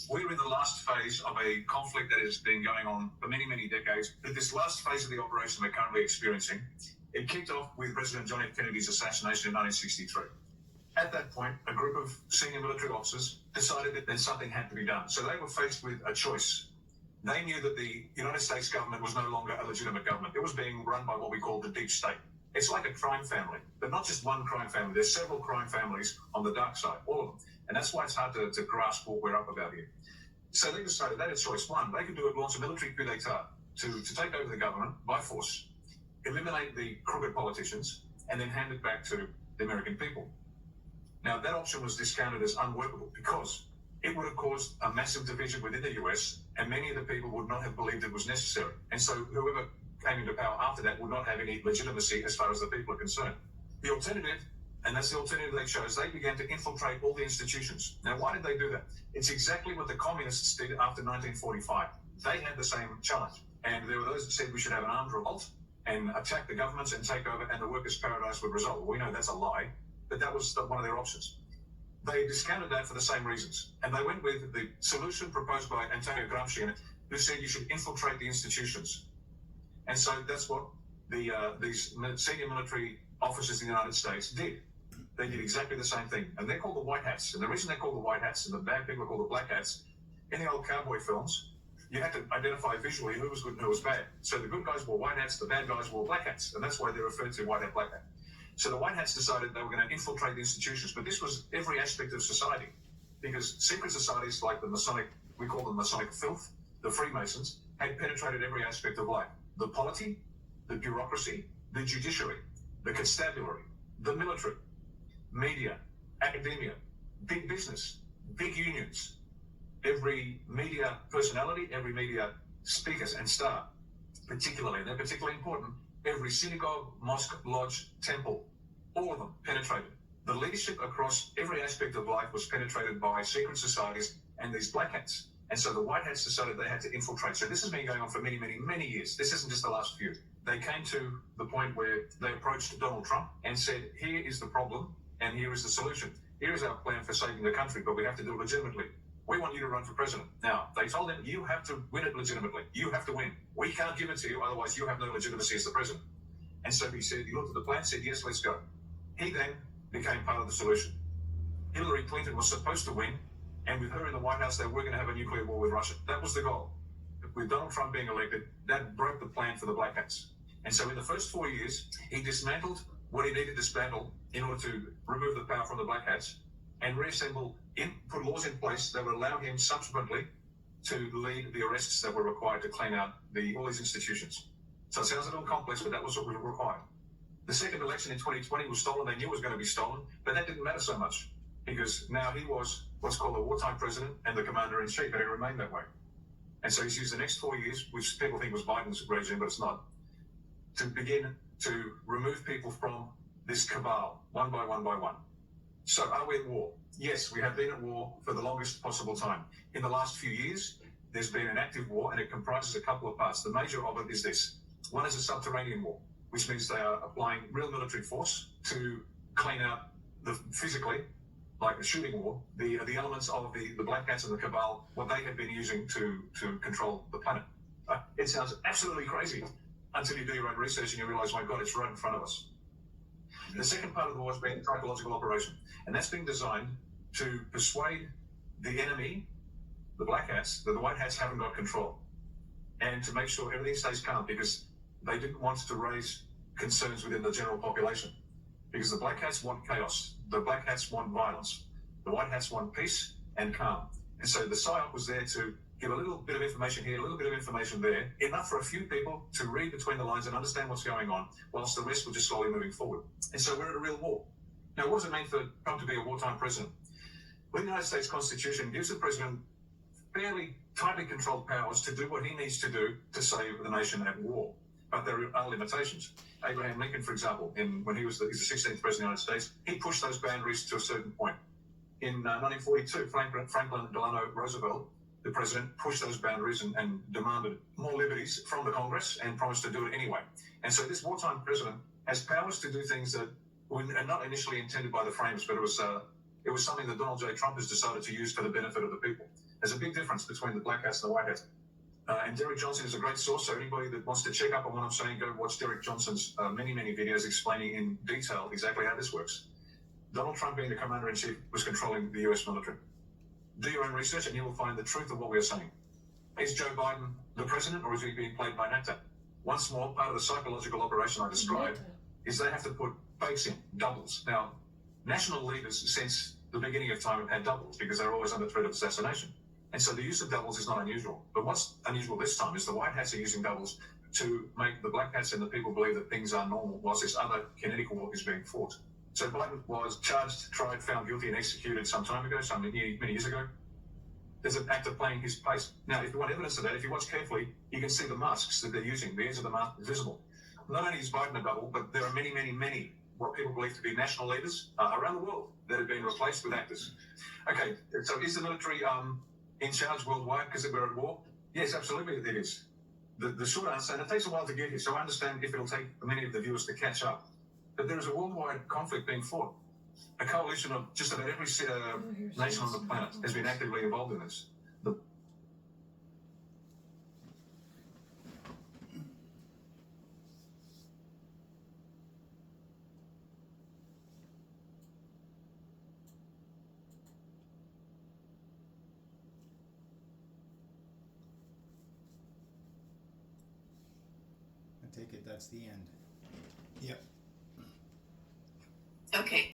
We're in the last phase of a conflict that has been going on for many, many decades. But this last phase of the operation we're currently experiencing, it kicked off with President John F. Kennedy's assassination in 1963. At that point, a group of senior military officers decided that then something had to be done. So they were faced with a choice. They knew that the United States government was no longer a legitimate government. It was being run by what we call the deep state. It's like a crime family, but not just one crime family. There's several crime families on the dark side, all of them. And that's why it's hard to grasp what we're up about here. So they decided they had choice. One, they could do it, launch a military coup d'etat to take over the government by force, eliminate the crooked politicians, and then hand it back to the American people. Now, that option was discounted as unworkable because it would have caused a massive division within the US, and many of the people would not have believed it was necessary. And so whoever came into power after that would not have any legitimacy as far as the people are concerned. The alternative, and that's the alternative they chose, they began to infiltrate all the institutions. Now, why did they do that? It's exactly what the communists did after 1945. They had the same challenge. And there were those that said we should have an armed revolt and attack the governments and take over, and the workers' paradise would result. Well, we know that's a lie, but that was one of their options. They discounted that for the same reasons. And they went with the solution proposed by Antonio Gramsci, who said you should infiltrate the institutions. And so that's what these senior military officers in the United States did. They did exactly the same thing. And they're called the White Hats. And the reason they're called the White Hats and the bad people are called the Black Hats, in the old cowboy films, you had to identify visually who was good and who was bad. So the good guys wore white hats, the bad guys wore black hats. And that's why they're referred to white hat, black hat. So the White Hats decided they were going to infiltrate the institutions. But this was every aspect of society. Because secret societies like the Masonic, we call them Masonic filth, the Freemasons, had penetrated every aspect of life. The polity, the bureaucracy, the judiciary, the constabulary, the military, media, academia, big business, big unions, every media personality, every media speaker and star, particularly, and they're particularly important, every synagogue, mosque, lodge, temple, all of them penetrated. The leadership across every aspect of life was penetrated by secret societies and these black hats. And so the White Hats decided they had to infiltrate. So this has been going on for many, many, many years. This isn't just the last few. They came to the point where they approached Donald Trump and said, here is the problem and here is the solution. Here is our plan for saving the country, but we have to do it legitimately. We want you to run for president. Now, they told him, you have to win it legitimately. You have to win. We can't give it to you, otherwise you have no legitimacy as the president. And so he said, he looked at the plan, said, yes, let's go. He then became part of the solution. Hillary Clinton was supposed to win, and with her in the White House, they were going to have a nuclear war with Russia. That was the goal. With Donald Trump being elected, that broke the plan for the Black Hats. And so in the first 4 years, he dismantled what he needed to dismantle in order to remove the power from the Black Hats and reassemble, put laws in place that would allow him subsequently to lead the arrests that were required to clean out all these institutions. So it sounds a little complex, but that was what was required. The second election in 2020 was stolen. They knew it was going to be stolen, but that didn't matter so much because now he was what's called a wartime president and the commander-in-chief, and he remained that way. And so he's used the next 4 years, which people think was Biden's regime, but it's not, to begin to remove people from this cabal, one by one by one. So are we at war? Yes, we have been at war for the longest possible time. In the last few years, there's been an active war, and it comprises a couple of parts. The major of it is this. One is a subterranean war, which means they are applying real military force to clean out physically, like a shooting war, the elements of the Black Hats and the cabal, what they have been using to control the planet. It sounds absolutely crazy until you do your own research and you realize, my God, it's right in front of us. The second part of the war has been a psychological operation, and that's been designed to persuade the enemy, the Black Hats, that the White Hats haven't got control, and to make sure everything stays calm because they didn't want to raise concerns within the general population. Because the Black Hats want chaos, the Black Hats want violence, the White Hats want peace and calm. And so the PSYOP was there to give a little bit of information here, a little bit of information there, enough for a few people to read between the lines and understand what's going on, whilst the rest were just slowly moving forward. And so we're at a real war. Now, what does it mean for Trump to be a wartime president? Well, the United States Constitution gives the president fairly tightly controlled powers to do what he needs to do to save the nation at war. But there are limitations. Abraham Lincoln, for example, when he's the 16th president of the United States, he pushed those boundaries to a certain point. In 1942, Franklin Delano Roosevelt, the president, pushed those boundaries and demanded more liberties from the Congress and promised to do it anyway. And so this wartime president has powers to do things that were not initially intended by the framers, but it was something that Donald J. Trump has decided to use for the benefit of the people. There's a big difference between the black hats and the white hats. And Derek Johnson is a great source, so anybody that wants to check up on what I'm saying, go watch Derek Johnson's many videos explaining in detail exactly how this works. Donald Trump, being the commander-in-chief, was controlling the US military. Do your own research and you will find the truth of what we are saying. Is Joe Biden the president, or is he being played by an actor? Once more, part of the psychological operation I described is they have to put fakes in, doubles. Now, national leaders since the beginning of time have had doubles because they're always under threat of assassination. And so the use of doubles is not unusual. But what's unusual this time is the white hats are using doubles to make the black hats and the people believe that things are normal whilst this other kinetic war is being fought. So Biden was charged, tried, found guilty and executed some time ago, many years ago. There's an actor playing his place. Now, if you want evidence of that, if you watch carefully, you can see the masks that they're using. The ends of the mask is visible. Not only is Biden a double, but there are many what people believe to be national leaders around the world that have been replaced with actors. Okay, so is the military in charge worldwide because we're at war? Yes, absolutely it is. The short answer, and it takes a while to get here, so I understand if it'll take many of the viewers to catch up, but there is a worldwide conflict being fought. A coalition of just about every nation on the planet has been actively involved in this. I take it that's the end. Yep. Okay.